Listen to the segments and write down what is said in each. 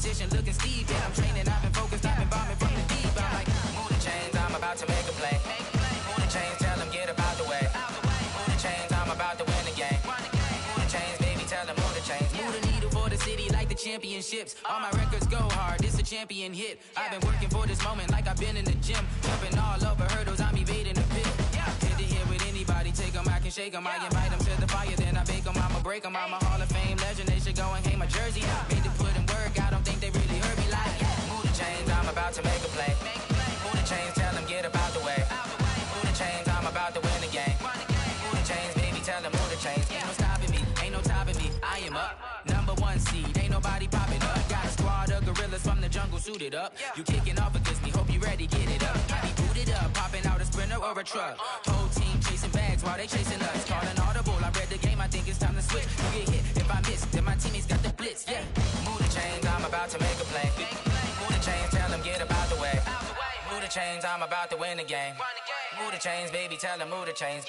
competition looking steep. Yeah, I'm training, I've been focused, I've been bombing from the deep. I'm like, move the chains, I'm about to make a play. Move the chains, tell them get about the way. Move the chains, I'm about to win the game. Move the chains, baby, tell them move the chains. Move the needle for the city like the championships. All my records go hard, it's a champion hit. I've been working for this moment like I've been in the gym. Jumping all over hurdles, I'm evading the pit. Hit the hit with anybody, take them, I can shake them. I invite them to the fire, then I bake them, I'ma break them. I'm a Hall of Fame legend, they should go and hang my jersey. Made to put in work, I don't think they really heard me like, move the chains, I'm about to make a play. Move the chains, tell them get about the way. Move the chains, I'm about to win the game. Move the chains, baby, tell them move the chains. Ain't no stopping me, ain't no topping me, I am up. Number one seed, ain't nobody popping up. Got a squad of gorillas from the jungle suited up. You kicking off against me, hope you ready, get it up. I be booted up, popping out a sprinter or a truck. Whole team chasing bags while they chasing us. Calling audible, I read the game, I think it's time to switch. You get hit, if I miss, then my teammates got the blitz, yeah. Move the chains, I'm about to make a play. Move the chains, tell them get about the way. Move the chains, I'm about to win the game. Move the chains, baby, tell them move the chains.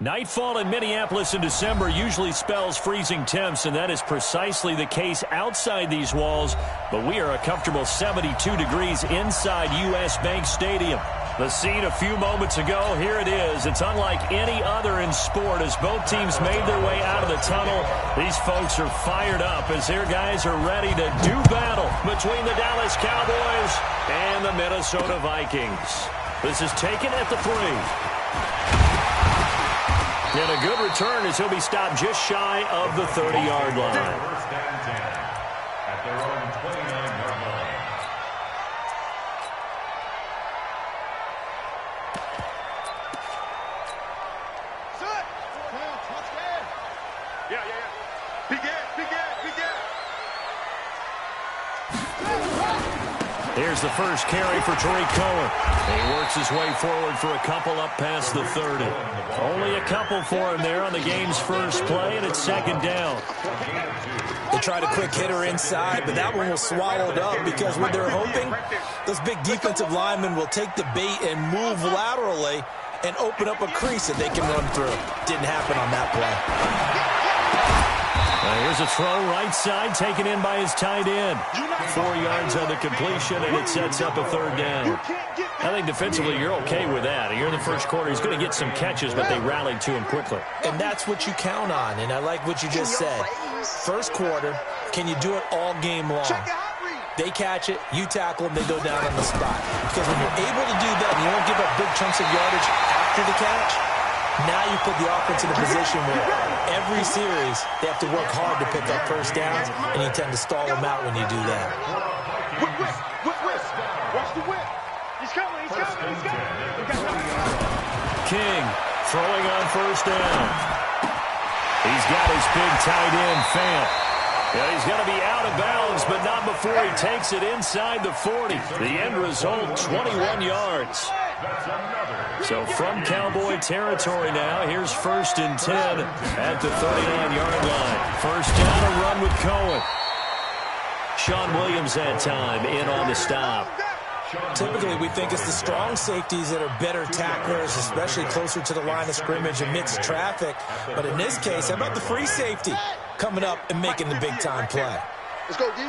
Nightfall in Minneapolis in December usually spells freezing temps, and that is precisely the case outside these walls. But we are a comfortable 72 degrees inside U.S. Bank Stadium. The scene a few moments ago, here it is. It's unlike any other in sport as both teams made their way out of the tunnel. These folks are fired up as their guys are ready to do battle between the Dallas Cowboys and the Minnesota Vikings. This is taken at the 3. And a good return as he'll be stopped just shy of the 30-yard line. First down 10 at their own 29-yard line. Set. Touchdown. Yeah. Begin. Here's the first carry for Tariq Cohen. He works his way forward for a couple up past the 30. Only a couple for him there on the game's first play, and it's second down. They tried a quick hitter inside, but that one was swallowed up because what they're hoping, those big defensive linemen will take the bait and move laterally and open up a crease that they can run through. Didn't happen on that play. Here's a throw right side taken in by his tight end. 4 yards on the completion, and it sets up a third down. I think defensively you're okay with that. Here in the first quarter, he's going to get some catches, but they rallied to him quickly. And that's what you count on, and I like what you just said. First quarter, can you do it all game long? They catch it, you tackle them, they go down on the spot. Because when you're able to do that and you don't give up big chunks of yardage after the catch, now you put the offense in a position where every series they have to work hard to pick up first downs, and you tend to stall them out when you do that. Watch the whip. He's coming. King throwing on first down. He's got his big tight end, Fant. Yeah, he's going to be out of bounds, but not before he takes it inside the 40. The end result, 21 yards. So from Cowboy territory now, here's 1st and 10 at the 39-yard line. First down, a run with Cohen. Sean Williams that time in on the stop. Typically, we think it's the strong safeties that are better tacklers, especially closer to the line of scrimmage amidst traffic. But in this case, how about the free safety coming up and making the big-time play? Let's go, D.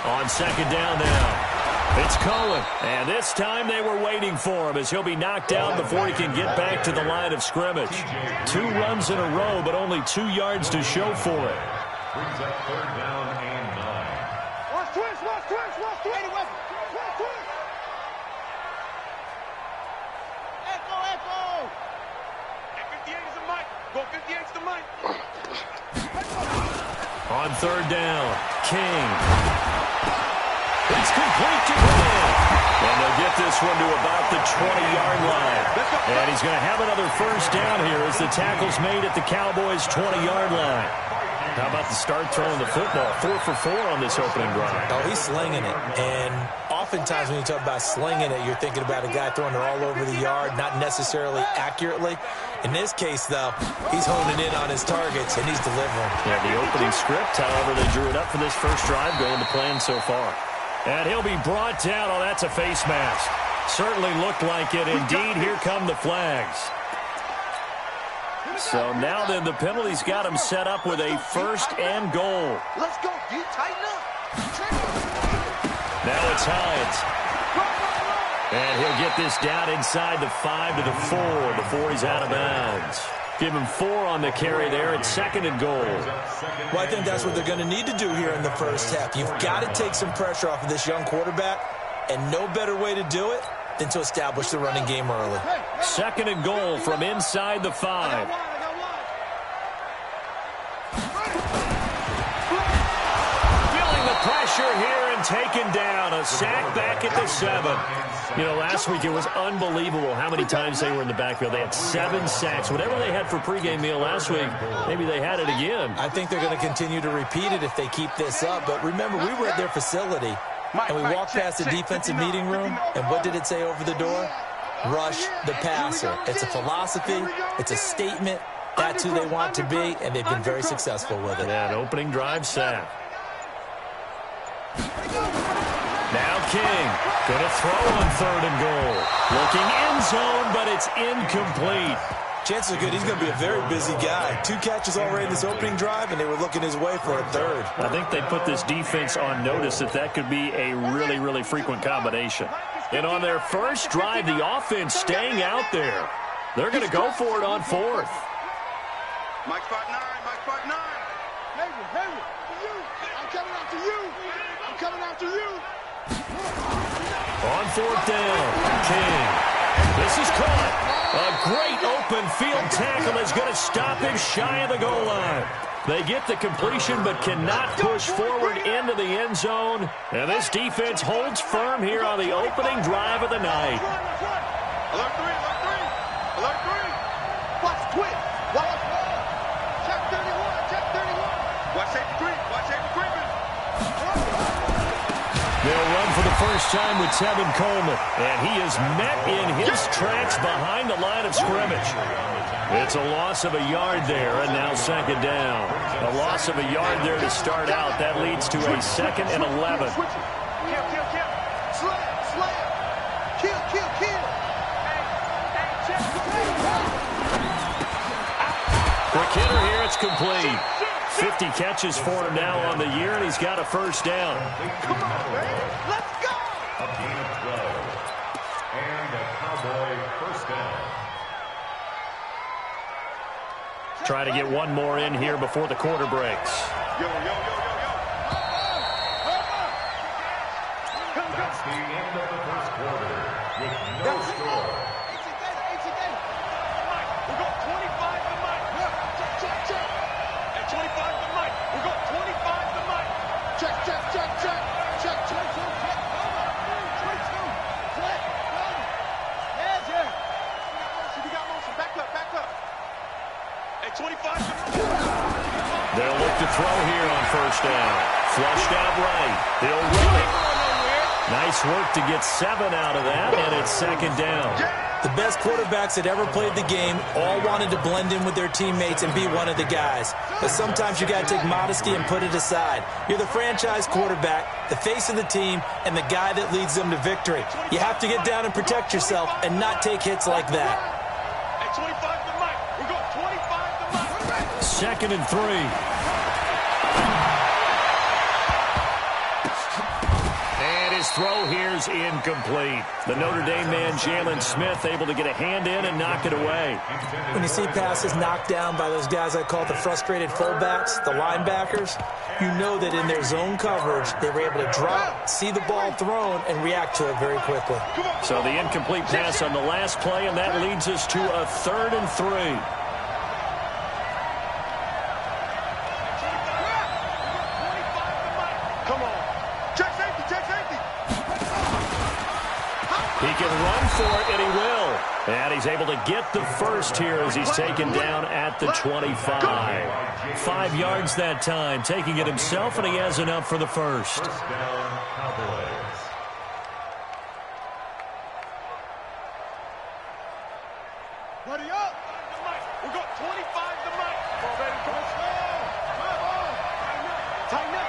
On second down now. It's Cohen, and this time they were waiting for him as he'll be knocked down before he can get back to the line of scrimmage. 2 runs in a row, but only 2 yards to show for it. Brings up third down and 9. Watch twist. Echo. 58 is the mic. Go 58 is the mic. On third down, King. It's complete to Graham. And they'll get this one to about the 20-yard line. And he's going to have another first down here as the tackle's made at the Cowboys' 20-yard line. How about the start throwing the football? 4 for 4 on this opening drive. Oh, he's slinging it. And oftentimes when you talk about slinging it, you're thinking about a guy throwing it all over the yard, not necessarily accurately. In this case, though, he's honing in on his targets, and he's delivering. Yeah, the opening script, however, they drew it up for this first drive, going to plan so far. And he'll be brought down. Oh, that's a face mask. Certainly looked like it. Indeed, here come the flags. So now then the penalty's got him set up with a first and goal. Let's go, D. Tighten up. Now it's Hines. And he'll get this down inside the 5 to the 4 before he's out of bounds. Give him 4 on the carry there. It's second and goal. Well, I think that's what they're going to need to do here in the first half. You've got to take some pressure off of this young quarterback, and no better way to do it than to establish the running game early. Second and goal from inside the 5. Feeling the pressure here and taken down. A sack back at the 7. You know, last week it was unbelievable how many times they were in the backfield. They had 7 sacks. Whatever they had for pregame meal last week, maybe they had it again. I think they're going to continue to repeat it if they keep this up. But remember, we were at their facility, and we walked past the defensive meeting room, and what did it say over the door? Rush the passer. It's a philosophy. It's a statement. That's who they want to be, and they've been very successful with it. That opening drive sack. Now King, going to throw on third and goal. Looking end zone, but it's incomplete. Chances are good he's going to be a very busy guy. 2 catches already in this opening drive, and they were looking his way for a third. I think they put this defense on notice that could be a really, really frequent combination. And on their first drive, the offense staying out there. They're going to go for it on 4th. Mike spot 9, Mike spot 9. Hayward, Hayward, for you. I'm coming after you. I'm coming after you. On 4th down, King. This is caught. A great open field tackle is going to stop him shy of the goal line. They get the completion but cannot push forward into the end zone. And this defense holds firm here on the opening drive of the night. Alert 3, alert 3. Alert 3. Watch twitch. Watch check 31, check 31. Watch safety creep, watch safety creeping. They'll run for the first time with Tevin Coleman. And he is met in his tracks behind the line of scrimmage. It's a loss of a yard there, and now second down. A loss of a yard there to start out. That leads to a 2nd and 11. Kill, kill, kill. Slam, slam. Kill, kill, kill. Quick hitter here, it's complete. 50 catches for him now on the year, and he's got a first down. Come on, man. Let's go. A gain of 12. And a Cowboy first down. Try to get one more in here before the quarter breaks. Yo, yo, yo, yo, yo. That's the end of the first quarter with no score. We got 25 to Mike. Check, check, check. And 25 to Mike. We got 25 to Mike. Check, check, check, check. Check, check, check, check. 22. Flat. Yes, yeah. We got motion. Back up, back up. And 25 to They'll look to throw here on first down. Flushed out right. He'll run it. Nice work to get 7 out of that, and it's second down. The best quarterbacks that ever played the game all wanted to blend in with their teammates and be one of the guys. But sometimes you got to take modesty and put it aside. You're the franchise quarterback, the face of the team, and the guy that leads them to victory. You have to get down and protect yourself and not take hits like that. And 25 to Mike. We got 25 to Mike. 2nd and 3. His throw here's incomplete. The Notre Dame man, Jalen Smith, able to get a hand in and knock it away. When you see passes knocked down by those guys I call the frustrated fullbacks, the linebackers, you know that in their zone coverage, they were able to drop, see the ball thrown, and react to it very quickly. So the incomplete pass on the last play, and that leads us to a 3rd and 3. He can run for it, and he will. And he's able to get the first here as he's taken down at the 25. 5 yards that time, taking it himself, and he has enough for the first. First down, Cowboys. Ready up. We got 25 to make. Come on, baby. Come on. Tighten up.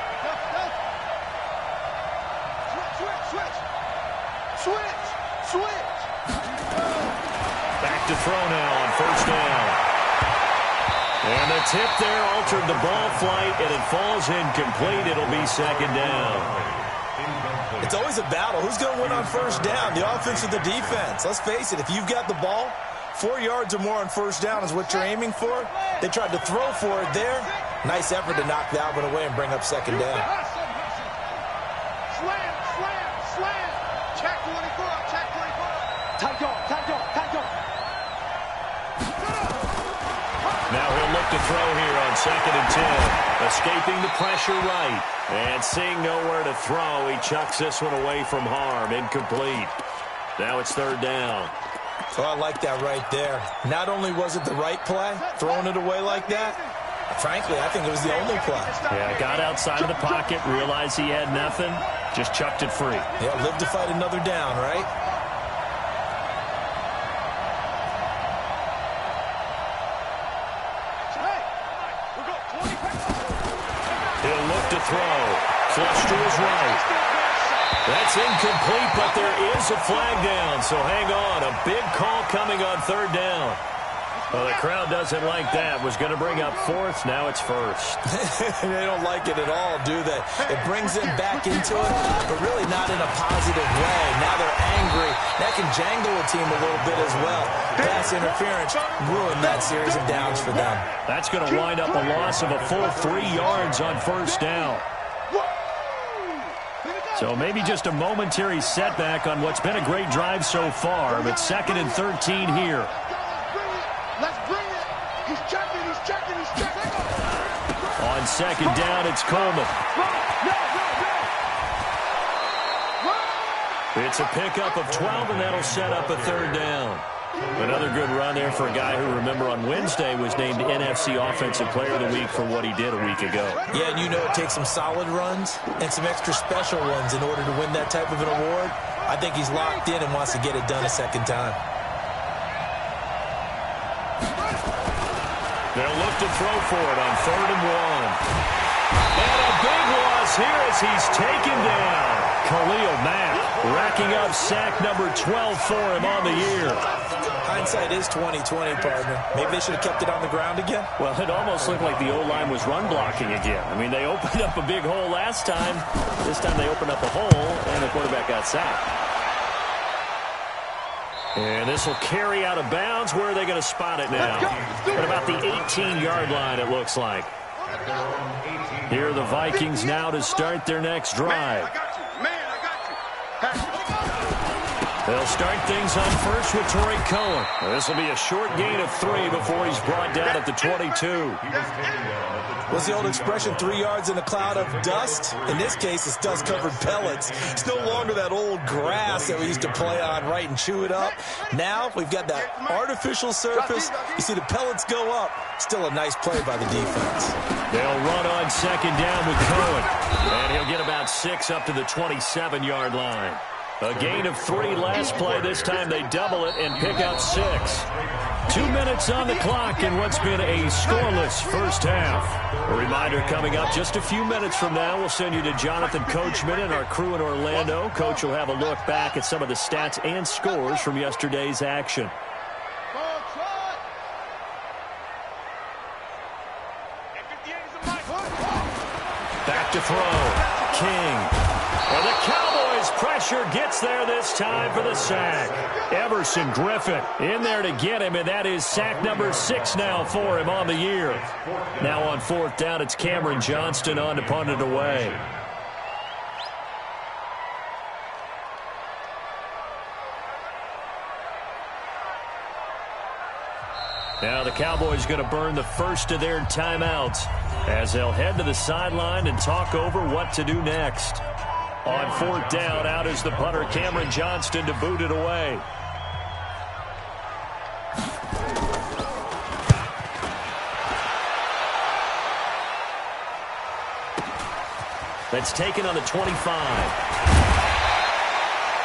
Switch. Back to throw now on first down. And the tip there altered the ball flight, and it falls incomplete. It'll be second down. It's always a battle. Who's going to win on first down, the offense or the defense? Let's face it, if you've got the ball, 4 yards or more on first down is what you're aiming for. They tried to throw for it there. Nice effort to knock that one away and bring up second down. Slam. Check 24. Tight dog. Now he'll look to throw here on 2nd and 10. Escaping the pressure right. And seeing nowhere to throw, he chucks this one away from harm. Incomplete. Now it's 3rd down. So I like that right there. Not only was it the right play, throwing it away like that, frankly, I think it was the only play. Yeah, got outside of the pocket, realized he had nothing, just chucked it free. Yeah, live to fight another down, right? He'll look to throw. Flush to his right. That's incomplete, but there is a flag down, so hang on. A big call coming on 3rd down. Well, the crowd doesn't like that. Was going to bring up 4th. Now it's 1st. They don't like it at all, do they? It brings them back into it, but really not in a positive way. Now they're angry. That can jangle a team a little bit as well. Pass interference ruined that series of downs for them. That's going to wind up a loss of a full 3 yards on first down. So maybe just a momentary setback on what's been a great drive so far, but 2nd and 13 here. Let's bring it. He's checking. On 2nd down, it's Coleman. It's a pickup of 12, and that'll set up a 3rd down. Another good run there for a guy who, remember, on Wednesday was named NFC Offensive Player of the Week for what he did a week ago. Yeah, and you know it takes some solid runs and some extra special ones in order to win that type of an award. I think he's locked in and wants to get it done a second time. They'll look to throw for it on 3rd and 1. And a big loss here as he's taken down. Khalil Mack racking up sack number 12 for him on the year. Hindsight is 20/20, partner. Maybe they should have kept it on the ground again. Well, it almost looked like the O-line was run blocking again. I mean, they opened up a big hole last time. This time they opened up a hole, and the quarterback got sacked. And this will carry out of bounds. Where are they going to spot it now? At about the 18-yard line, it looks like. Here are the Vikings now to start their next drive. They'll start things on first with Torrey Cohen. This will be a short gain of 3 before he's brought down at the 22. What's the old expression, 3 yards in a cloud of dust? In this case, it's dust-covered pellets. It's no longer that old grass that we used to play on, right, and chew it up. Now we've got that artificial surface. You see the pellets go up. Still a nice play by the defense. They'll run on 2nd down with Cohen. And he'll get about 6 up to the 27-yard line. A gain of 3 last play. This time they double it and pick up 6. 2 minutes on the clock in what's been a scoreless first half. A reminder coming up just a few minutes from now. We'll send you to Jonathan Coachman and our crew in Orlando. Coach will have a look back at some of the stats and scores from yesterday's action. Back to throw. King. Well, the Cowboys pressure gets there this time for the sack. Everson Griffin in there to get him, and that is sack number 6 now for him on the year. Now on 4th down, it's Cameron Johnston on to punt it away. Now the Cowboys going to burn the first of their timeouts as they'll head to the sideline and talk over what to do next. On fourth down, out is the punter, Cameron Johnston, to boot it away. That's taken on the 25.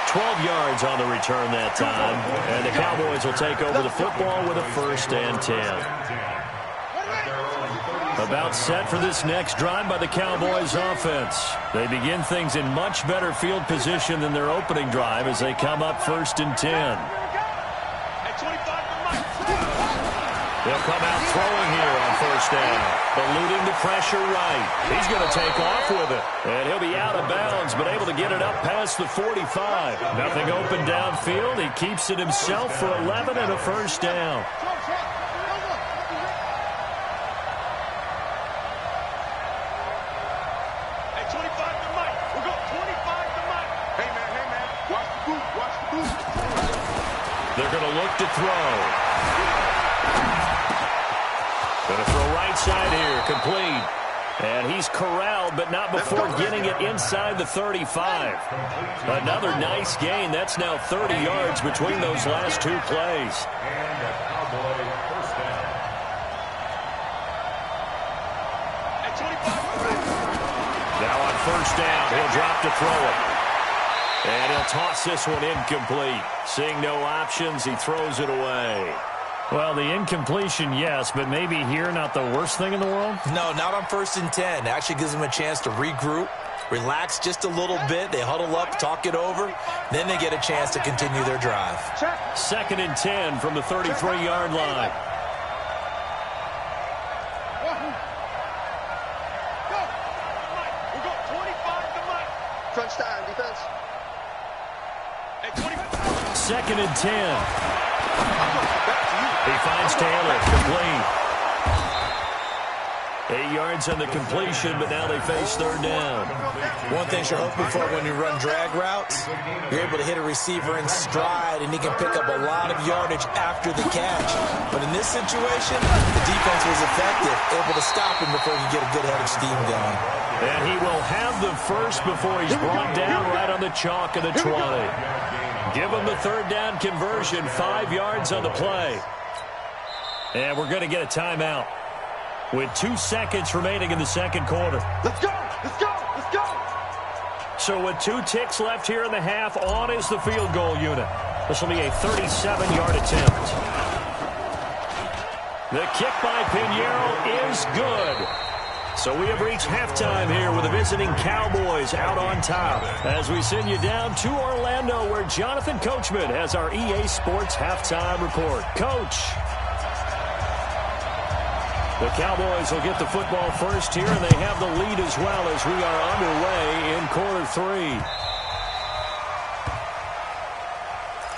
12 yards on the return that time. And the Cowboys will take over the football with a 1st and 10. About set for this next drive by the Cowboys offense. They begin things in much better field position than their opening drive as they come up 1st and 10. They'll come out throwing here on 1st down. Eluding the pressure right. He's going to take off with it. And he'll be out of bounds, but able to get it up past the 45. Nothing open downfield. He keeps it himself for 11 and a 1st down. They're going to look to throw. Going to throw right side here, complete. And he's corralled, but not before getting it inside the 35. Another nice gain. That's now 30 yards between those last 2 plays. And the Cowboy 1st down. Now on 1st down, he'll drop to throw it. And he'll toss this one incomplete. Seeing no options, he throws it away. Well, the incompletion, yes, but maybe here not the worst thing in the world? No, not on 1st and 10. It actually gives them a chance to regroup, relax just a little bit. They huddle up, talk it over. Then they get a chance to continue their drive. 2nd and 10 from the 33-yard line. Crunch time, defense. 2nd and 10. He finds Taylor, complete. 8 yards on the completion, but now they face 3rd down. One thing you're hoping for when you run drag routes, you're able to hit a receiver in stride, and he can pick up a lot of yardage after the catch. But in this situation, the defense was effective, able to stop him before he could get a good head of steam going. And he will have the first before he's brought down right on the chalk of the 20. Give him the 3rd down conversion, 5 yards on the play. And we're going to get a timeout with 2 seconds remaining in the 2nd quarter. Let's go! Let's go! Let's go! So with 2 ticks left here in the half, on is the field goal unit. This will be a 37-yard attempt. The kick by Pinheiro is good. So we have reached halftime here with the visiting Cowboys out on top as we send you down to Orlando where Jonathan Coachman has our EA Sports halftime report. Coach. The Cowboys will get the football first here, and they have the lead as well as we are underway in quarter 3.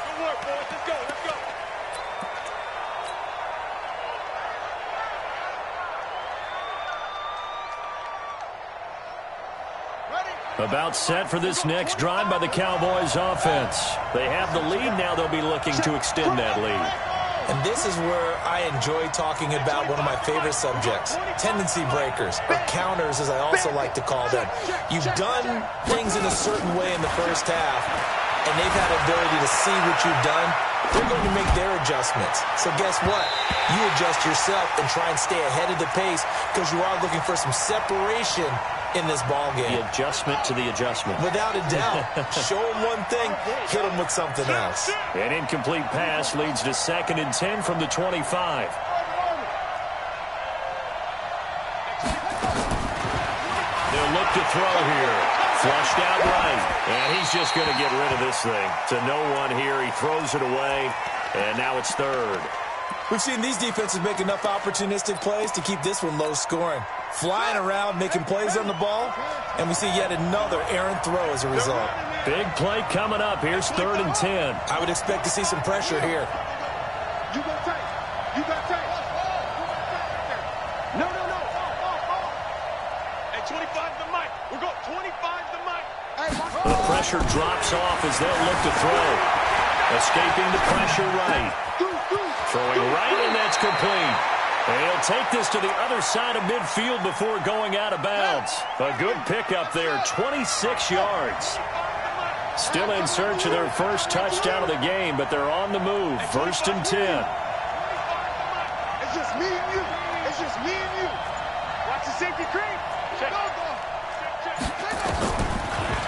Good work, boys. Let's go. Let's go. About set for this next drive by the Cowboys offense. They have the lead. Now they'll be looking to extend that lead. And this is where I enjoy talking about one of my favorite subjects, tendency breakers, or counters as I also like to call them. You've done things in a certain way in the first half, and they've had the ability to see what you've done. They're going to make their adjustments. So guess what? You adjust yourself and try and stay ahead of the pace because you are looking for some separation in this ball game. The adjustment to the adjustment. Without a doubt. Show them one thing, hit them with something else. An incomplete pass leads to 2nd and 10 from the 25. They'll look to throw here. Flushed out right. And he's just going to get rid of this thing. To no one here. He throws it away. And now it's 3rd. We've seen these defenses make enough opportunistic plays to keep this one low scoring. Flying around, making plays on the ball, and we see yet another errant throw as a result. Big play coming up. Here's 3rd and 10. I would expect to see some pressure here. You got tape. You got tape. No. Hey, 25 the mic. We're going 25 the mic. The pressure drops off as they'll look to throw. Escaping the pressure right. Throwing right, and that's complete. He'll take this to the other side of midfield before going out of bounds. A good pickup there, 26 yards. Still in search of their first touchdown of the game, but they're on the move. 1st and 10. It's just me and you. It's just me and you. Watch the safety creep.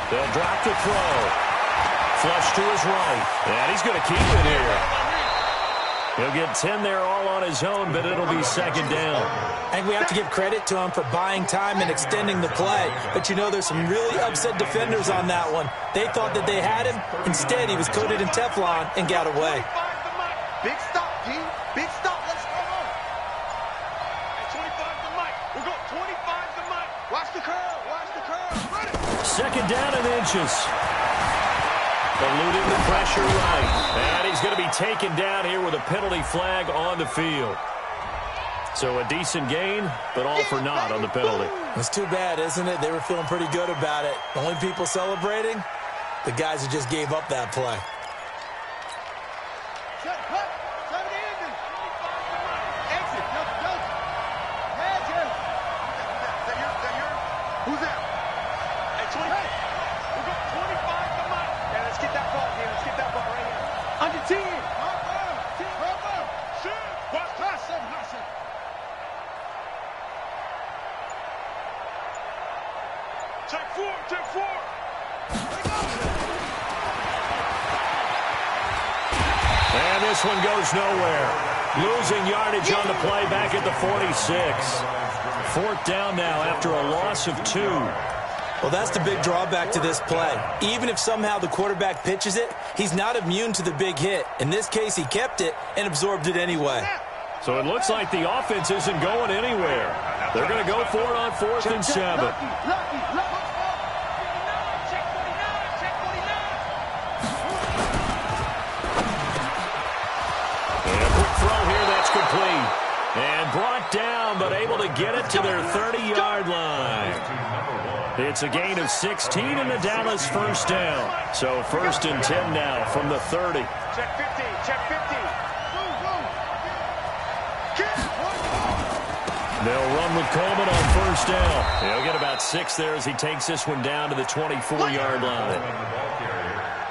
They'll drop the throw. Flush to his right. And he's going to keep it here. He'll get 10 there all on his own, but it'll be 2nd down. I think we have to give credit to him for buying time and extending the play. But, you know, there's some really upset defenders on that one. They thought that they had him. Instead, he was coated in Teflon and got away. Big stop, D. Big stop. Let's go. At 25 the mic. We'll go 25 the mic. Watch the curve. Watch the curve. Ready. 2nd down and inches. Eluding the pressure right. And he's going to be taken down here with a penalty flag on the field. So a decent gain, but all for naught on the penalty. It's too bad, isn't it? They were feeling pretty good about it. The only people celebrating, the guys who just gave up that play. Set, cut. 70 ending. Exit. No. Head here. Is that yours? Who's that? At 20. Hey. We'll go 25 the mic. Yeah, let's get that ball, man. Let's get that ball right here. Under 10. Check 4. And this one goes nowhere. Losing yardage on the play back at the 46. 4th down now after a loss of 2. Well, that's the big drawback to this play. Even if somehow the quarterback pitches it, he's not immune to the big hit. In this case, he kept it and absorbed it anyway. So it looks like the offense isn't going anywhere. They're going to go for it on 4th and 7. And a quick throw here, that's complete. And brought down, but able to get it to their 30-yard line. It's a gain of 16 in the Dallas 1st down. So 1st and 10 now from the 30. Check 50. Check 50. They'll run with Coleman on 1st down. He'll get about 6 there as he takes this one down to the 24-yard line.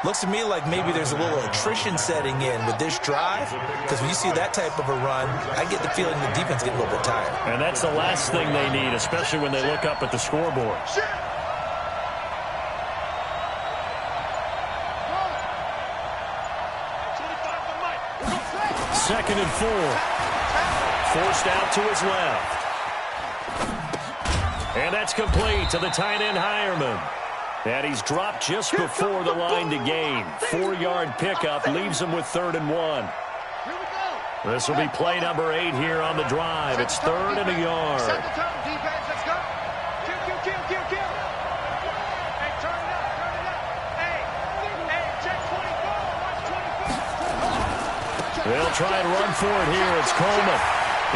Looks to me like maybe there's a little attrition setting in with this drive, because when you see that type of a run, I get the feeling the defense getting a little bit tired. And that's the last thing they need, especially when they look up at the scoreboard. 2nd and 4. Forced out to his left. And that's complete to the tight end, Hireman. And he's dropped just before the line to gain. 4-yard pickup leaves him with 3rd and 1. This will be play number 8 here on the drive. It's 3rd and a yard. Set the tone, defense. Let's go. Kill. Hey, turn it up. Hey, check 24. Watch 24. They'll try and run for it here. It's Coleman.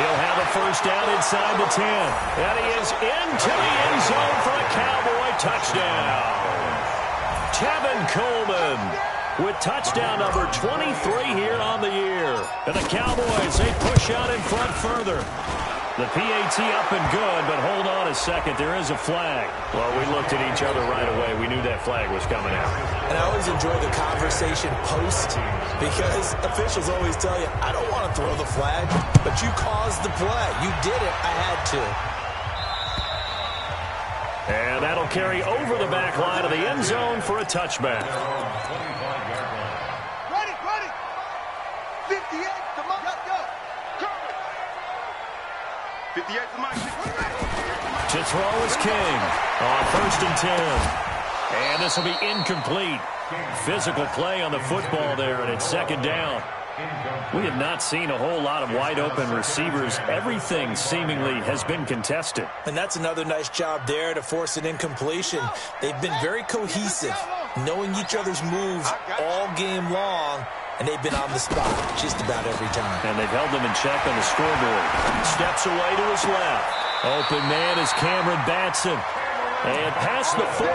He'll have a 1st down inside the 10. And he is into the end zone for a Cowboy touchdown. Tevin Coleman with touchdown number 23 here on the year. And the Cowboys, they push out in front further. The PAT up and good, but hold on a second. There is a flag. Well, we looked at each other right away. We knew that flag was coming out. And I always enjoy the conversation post, because officials always tell you, I don't want to throw the flag, but you caused the play. You did it. I had to. And that'll carry over the back line of the end zone for a touchback. Ready. 58, come on, go. 58 to Mike. To throw is King on 1st and 10. And this will be incomplete. Physical play on the football there, and it's 2nd down. We have not seen a whole lot of wide-open receivers. Everything seemingly has been contested. And that's another nice job there to force an incompletion. They've been very cohesive, knowing each other's moves all game long, and they've been on the spot just about every time. And they've held them in check on the scoreboard. Steps away to his left. Open man is Cameron Batson. And past the 40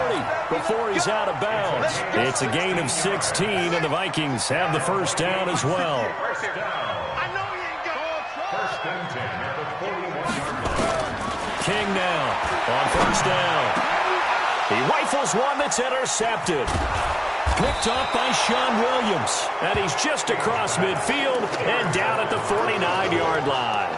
before he's out of bounds. It's a gain of 16, and the Vikings have the 1st down as well. I know you ain't got 1st and 10 at the King now on first down. He rifles one that's intercepted. Picked up by Sean Williams. And he's just across midfield and down at the 49-yard line.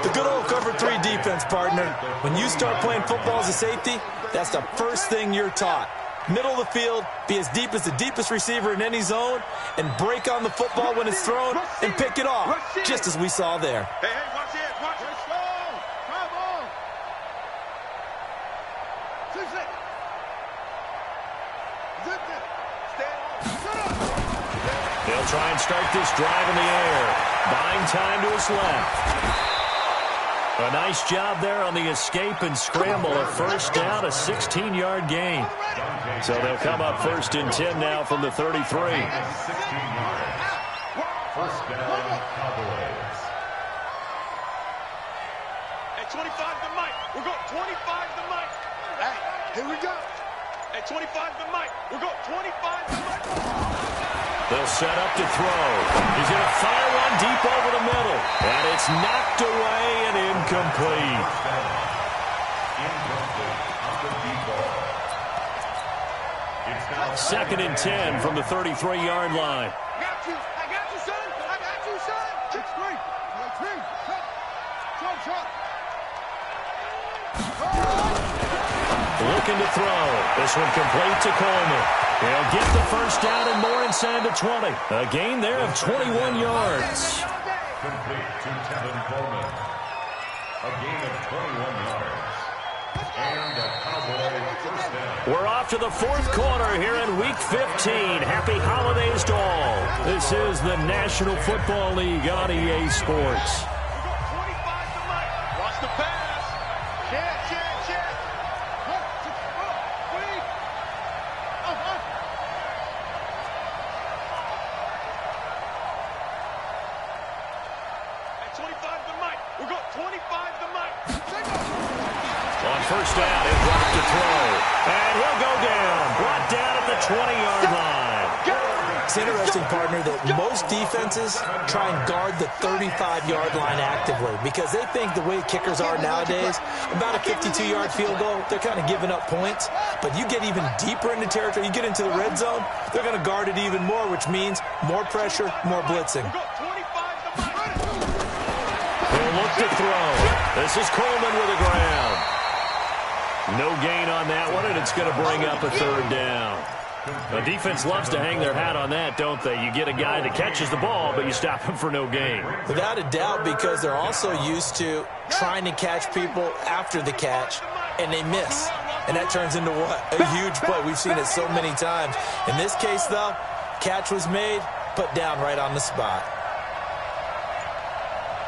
The good old cover 3 defense, partner. When you start playing football as a safety, that's the first thing you're taught. Middle of the field, be as deep as the deepest receiver in any zone, and break on the football when it's thrown and pick it off, just as we saw there. Hey, watch it, watch it. Come on. They'll try and start this drive in the air. Buying time to his left. A nice job there on the escape and scramble. A first down, a 16-yard gain. So they'll come up first and 10 now from the 33. 16 yards. First down, Cowboys. At 25 to Mike. We're going 25 to Mike. Hey, here we go. At 25 to Mike. We're going 25 to Mike. They'll set up to throw. He's going to fire one deep over the middle. And it's knocked away and incomplete. Second and 10 from the 33-yard line. I got you, son. I got you, son. 6-3. 3. Looking to throw. This one complete to Coleman. He'll get the first down and more inside the 20. A gain there of 21 yards. Complete to Tevin Coleman. A gain of 21 yards. And a Cowboy first down. We're off to the fourth quarter here in Week 15. Happy holidays to all. This is the National Football League on EA Sports. Watch the pass. Check. At 25 to Mike. We're going 25 to Mike. On first down, he'll drop to throw. And he'll go down. Brought down at the 20-yard line. It's interesting, partner, that most defenses try and guard the 35-yard line actively because they think the way kickers are nowadays, about a 52-yard field goal, they're kind of giving up points. But you get even deeper into territory, you get into the red zone, they're going to guard it even more, which means more pressure, more blitzing. He'll look to throw. This is Coleman with the ground. No gain on that one, and it's going to bring up a third down. The defense loves to hang their hat on that, don't they? You get a guy that catches the ball, but you stop him for no gain. Without a doubt, because they're also used to trying to catch people after the catch, and they miss. And that turns into what? A huge play. We've seen it so many times. In this case, though, catch was made, put down right on the spot.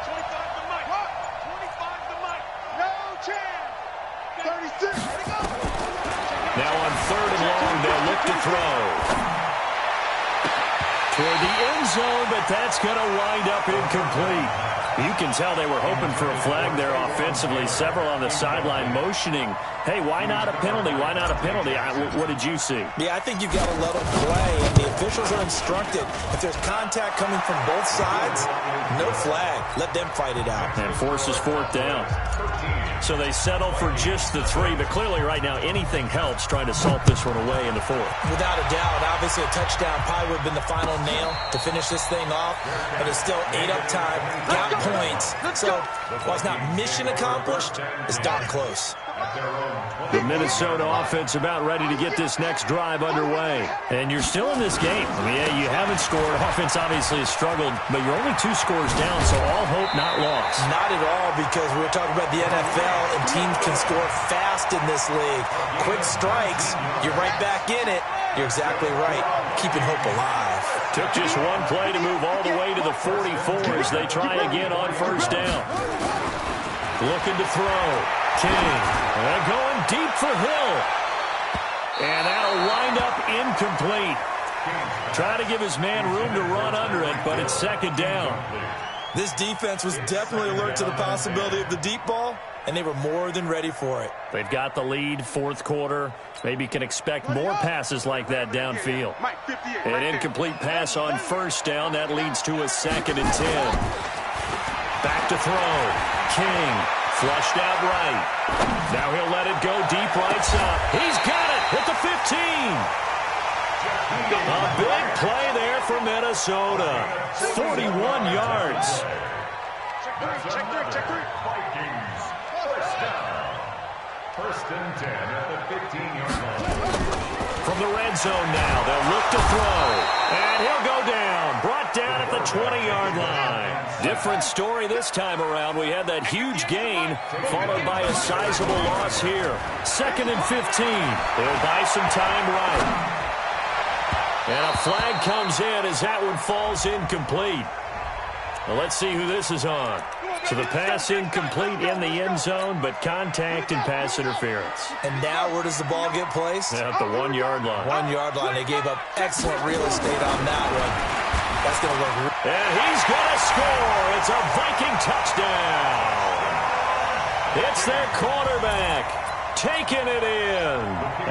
25 to Mike. 25 to Mike. No chance. 36. Now on third and long, they'll look to throw. Toward the end zone, but that's going to wind up incomplete. You can tell they were hoping for a flag there offensively. Several on the sideline motioning, hey, why not a penalty? Why not a penalty? What did you see? Yeah, I think you've got to let them play, and the officials are instructed. If there's contact coming from both sides, no flag. Let them fight it out. And forces fourth down. So they settle for just the 3, but clearly right now anything helps trying to salt this one away in the fourth. Without a doubt, obviously a touchdown probably would have been the final nail to finish this thing off, but it's still 8 up time, got points. So while it's not mission accomplished, it's darn close. The Minnesota offense about ready to get this next drive underway. And you're still in this game. I mean, yeah, you haven't scored. Offense obviously has struggled, but you're only 2 scores down, so all hope not lost. Not at all, because we're talking about the NFL, and teams can score fast in this league. Quick strikes, you're right back in it. You're exactly right. Keeping hope alive. Took just one play to move all the way to the 44 as they try again on first down. Looking to throw. King. They're going deep for Hill. And that'll wind up incomplete. Try to give his man room to run under it, but it's second down. This defense was definitely alert to the possibility of the deep ball, and they were more than ready for it. They've got the lead, fourth quarter. Maybe can expect more passes like that downfield. An incomplete pass on first down. That leads to a second and 10. Back to throw. King Flushed out right. Now he'll let it go deep right side. He's got it at the 15. A big play there for Minnesota. 41 yards. Check three. Vikings, first down. First and 10 at the 15-yard line. From the red zone now, they'll look to throw. And he'll go down. Brought down at the 20-yard line. Different story this time around. We had that huge gain, followed by a sizable loss here. 2nd and 15. They'll buy some time right. And a flag comes in as that one falls incomplete. Well, let's see who this is on. So the pass incomplete in the end zone, but contact and pass interference. And now where does the ball get placed? At the 1-yard line. 1-yard line. They gave up excellent real estate on that one. That's going to look. And he's going to score. It's a Viking touchdown. It's their quarterback taking it in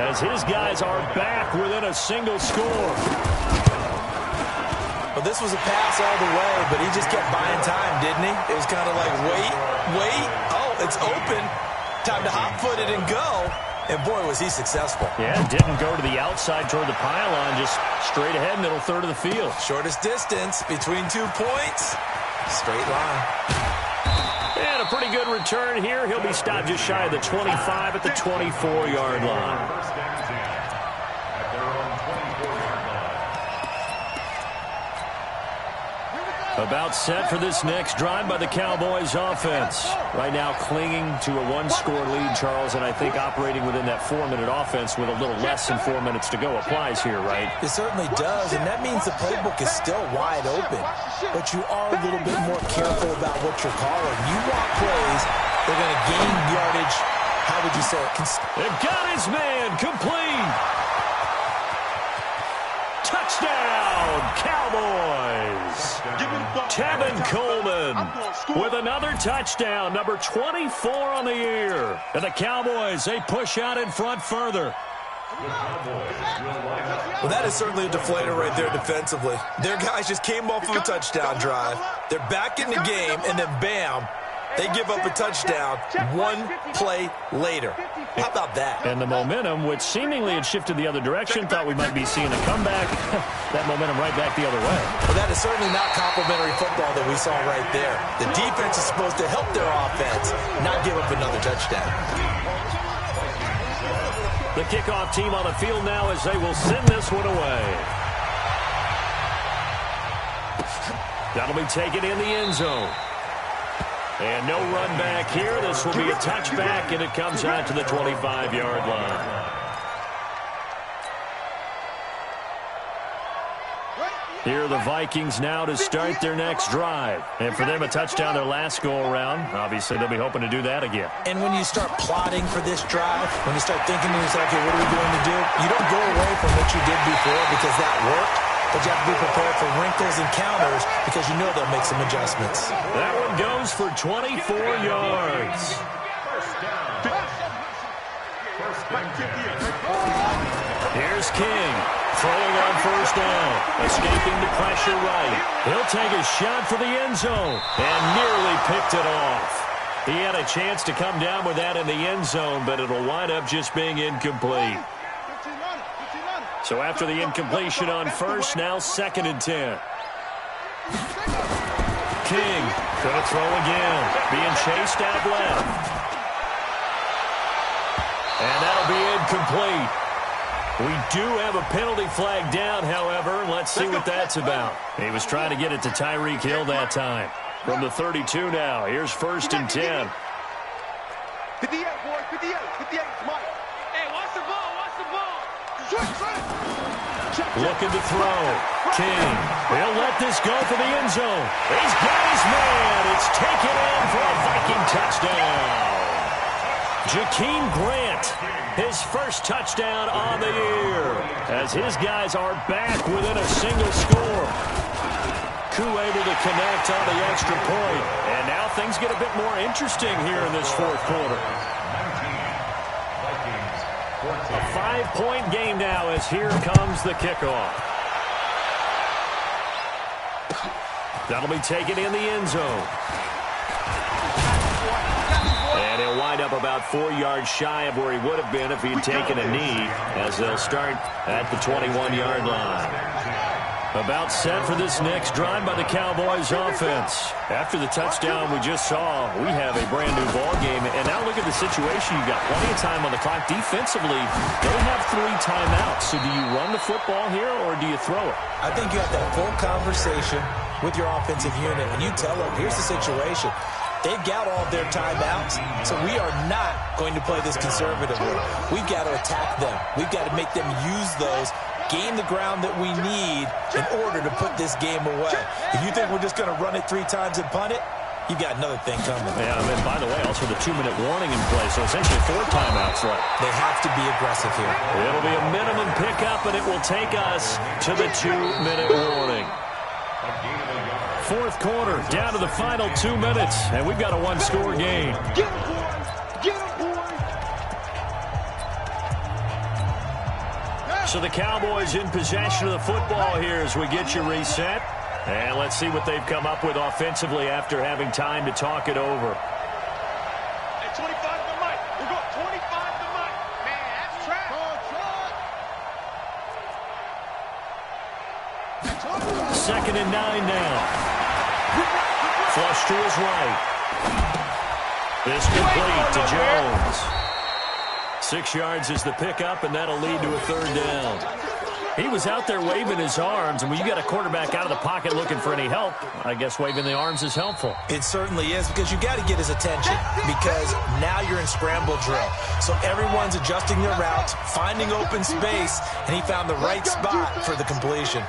as his guys are back within a single score. Well, this was a pass all the way, but he just kept buying time, didn't he? It was kind of like, wait. Oh, it's open. Time to hot-foot it and go. And, boy, was he successful. Yeah, didn't go to the outside toward the pylon, just straight ahead, middle third of the field. Shortest distance between 2 points. Straight line. And a pretty good return here. He'll be stopped just shy of the 25 at the 24-yard line. First and 10 at their own 24-yard line. About set for this next drive by the Cowboys offense. Right now clinging to a 1-score lead, Charles, and I think operating within that 4-minute offense with a little less than 4 minutes to go applies here, right? It certainly does, and that means the playbook is still wide open. But you are a little bit more careful about what you're calling. You want plays, they're going to gain yardage. How would you say it? They've got his man complete. Touchdown, Cowboys. Tevin Coleman with another touchdown, number 24 on the year. And the Cowboys, they push out in front further. Well, that is certainly a deflator right there defensively. Their guys just came off of a touchdown drive. They're back in the game, and then bam, they give up a touchdown 1 play later. How about that? And the momentum, which seemingly had shifted the other direction, thought we might be seeing a comeback. That momentum right back the other way. Well, that is certainly not complimentary football that we saw right there. The defense is supposed to help their offense, not give up another touchdown. The kickoff team on the field now as they will send this one away. That'll be taken in the end zone. And no run back here. This will be a touchback, and it comes out to the 25-yard line. Here are the Vikings now to start their next drive. And for them, a touchdown their last go-around. Obviously, they'll be hoping to do that again. And when you start plotting for this drive, when you start thinking to yourself, okay, what are we going to do? You don't go away from what you did before because that worked. But you have to be prepared for wrinkles and counters because you know they'll make some adjustments. That one goes for 24 yards. Here's King throwing on first down, escaping the pressure right. He'll take a shot for the end zone and nearly picked it off. He had a chance to come down with that in the end zone, but it'll wind up just being incomplete. So after the incompletion on first, now 2nd and 10. King going to throw again, being chased out left. And that'll be incomplete. We do have a penalty flag down, however. Let's see what that's about. He was trying to get it to Tyreek Hill that time. From the 32 now, here's 1st and 10. 58, boy, 58, 58, Mike. Hey, watch the ball, watch the ball. Looking to throw. King. He'll let this go for the end zone. He's got his man. It's taken in for a Viking touchdown. Jakeem Grant, his first touchdown on the year, as his guys are back within a single score. Koo able to connect on the extra point. And now things get a bit more interesting here in this 4th quarter. A 5-point game now as here comes the kickoff. That'll be taken in the end zone. up about 4 yards shy of where he would have been if he had taken a knee, as they'll start at the 21-yard line. About set for this next drive by the Cowboys offense. After the touchdown we just saw, we have a brand-new ball game. And now look at the situation. You've got plenty of time on the clock. Defensively, they have 3 timeouts. So do you run the football here or do you throw it? I think you have that full conversation with your offensive unit, and you tell them, here's the situation. They've got all their timeouts, so we are not going to play this conservatively. We've got to attack them. We've got to make them use those, gain the ground that we need in order to put this game away. If you think we're just going to run it 3 times and punt it, you've got another thing coming. Yeah, and by the way, also the 2-minute warning in play, so essentially 4 timeouts left. They have to be aggressive here. It'll be a minimum pickup, and it will take us to the 2-minute warning. 4th quarter, down to the final 2 minutes, and we've got a 1-score game. Get him, boys! Get him, boys! So the Cowboys in possession of the football here as we get you reset. And let's see what they've come up with offensively after having time to talk it over. At 25 to Mike. We'll go 25 to Mike. Man, that's trap. Second and 9 now. Flush to his right. This complete to Jones. 6 yards is the pickup, and that'll lead to a 3rd down. He was out there waving his arms, and when you got a quarterback out of the pocket looking for any help, I guess waving the arms is helpful. It certainly is, because you got to get his attention, because now you're in scramble drill. So everyone's adjusting their routes, finding open space, and he found the right spot for the completion.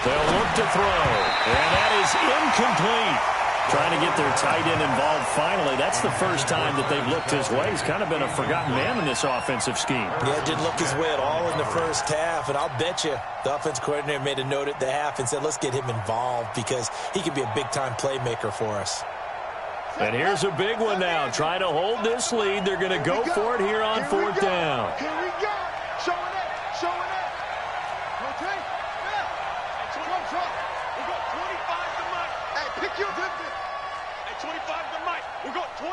They'll look to throw, and that is incomplete. Trying to get their tight end involved finally. That's the first time that they've looked his way. He's kind of been a forgotten man in this offensive scheme. Yeah, it didn't look his way at all in the first half, and I'll bet you the offense coordinator made a note at the half and said, let's get him involved because he could be a big-time playmaker for us. And here's a big one now. Trying to hold this lead. They're going to go for it here on 4th down. Here we go. Show it up. Show it up. Okay. We'll go 25 to Mike. Hey, pick your difference. At 25 to Mike. We'll go 25.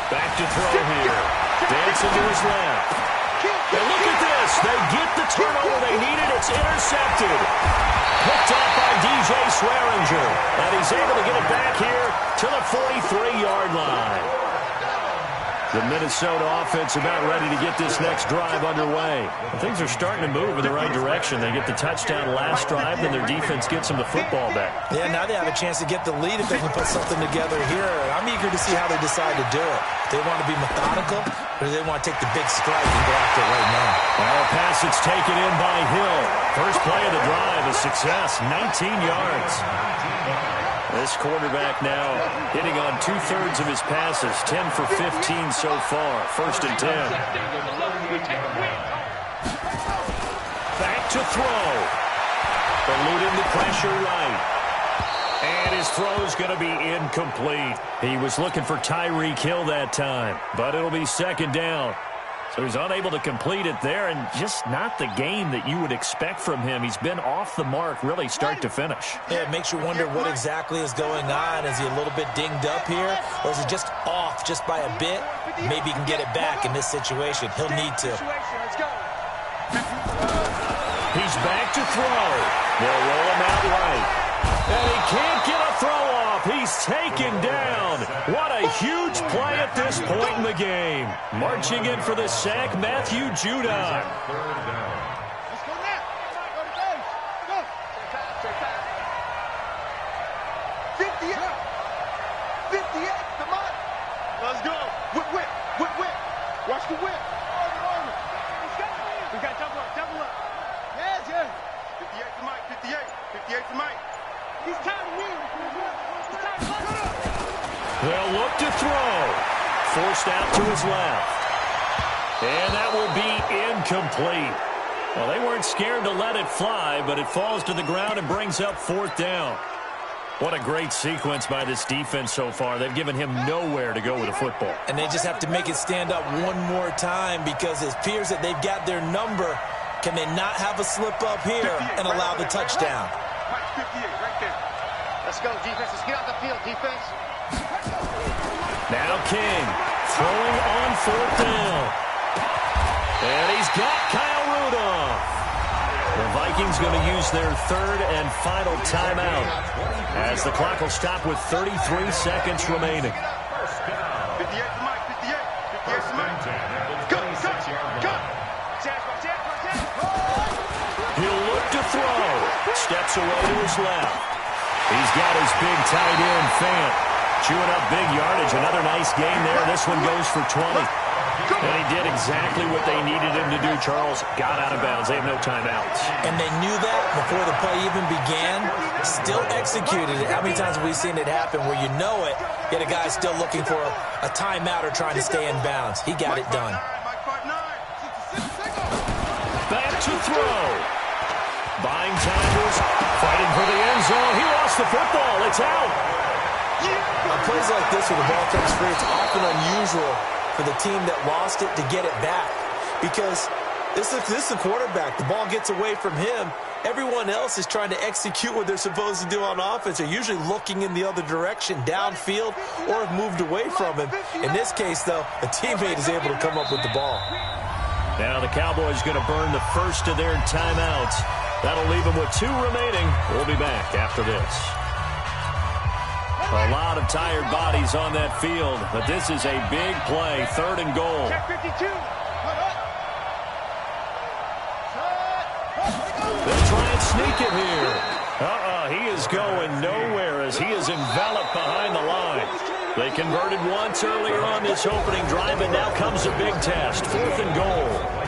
Back to throw here. Dancing to his left. And look at this. They get the turnover they needed. It's intercepted. Picked up by DJ Swearinger. And he's able to get it back here to the 43-yard line. The Minnesota offense about ready to get this next drive underway. Things are starting to move in the right direction. They get the touchdown last drive, then their defense gets them the football back. Yeah, now they have a chance to get the lead if they can put something together here. I'm eager to see how they decide to do it. Do they want to be methodical, or do they want to take the big strike and go after it right now? Well, a pass that's taken in by Hill. First play of the drive, a success, 19 yards. This quarterback now hitting on 2/3 of his passes, 10 for 15 so far. 1st and 10. Back to throw. Eluding the pressure right. And his throw's going to be incomplete. He was looking for Tyreek Hill that time, but it'll be 2nd down. So he's unable to complete it there, and just not the game that you would expect from him. He's been off the mark, really, start to finish. Yeah, it makes you wonder what exactly is going on. Is he a little bit dinged up here, or is he just off just by a bit? Maybe he can get it back in this situation. He'll need to. He's back to throw. They'll roll him out right. And he can't get a throw off. He's taken down. What a huge play at this point in the game. Marching in for the sack, Matthew Judon. Let's go now. Go. 58. 58. Come on. Let's go. Whip. Watch the whip. We got double up. Yes. 58 to Mike. 58 to Mike. He's time to win. They'll look to throw. Forced out to his left. And that will be incomplete. Well, they weren't scared to let it fly, but it falls to the ground and brings up 4th down. What a great sequence by this defense so far. They've given him nowhere to go with the football. And they just have to make it stand up one more time because it appears that they've got their number. Can they not have a slip up here and allow the touchdown? Let's go, defense. Let's get out the field, defense. Now King throwing on 4th down. And he's got Kyle Rudolph. The Vikings going to use their 3rd and final timeout as the clock will stop with 33 seconds remaining. 58 to Mike, 58 to Mike. Go. He'll look to throw. Steps away to his left. He's got his big tight end, Fant, chewing up big yardage. Another nice game there. This one goes for 20. And he did exactly what they needed him to do, Charles. Got out of bounds. They have no timeouts. And they knew that before the play even began. Still executed it. How many times have we seen it happen where you know it, yet a guy's still looking for a timeout or trying to stay in bounds? He got it done. Back to throw. Buying time was fighting for the end zone. He lost the football. It's out. On plays like this where the ball comes free, it's often unusual for the team that lost it to get it back. Because this is the quarterback. The ball gets away from him. Everyone else is trying to execute what they're supposed to do on offense. They're usually looking in the other direction, downfield, or have moved away from him. In this case, though, a teammate is able to come up with the ball. Now the Cowboys going to burn the first of their timeouts. That'll leave them with 2 remaining. We'll be back after this. A lot of tired bodies on that field, but this is a big play, 3rd and goal. Check 52. They'll try and sneak it here. He is going nowhere as he is enveloped behind the line. They converted once earlier on this opening drive, and now comes a big test, 4th and goal.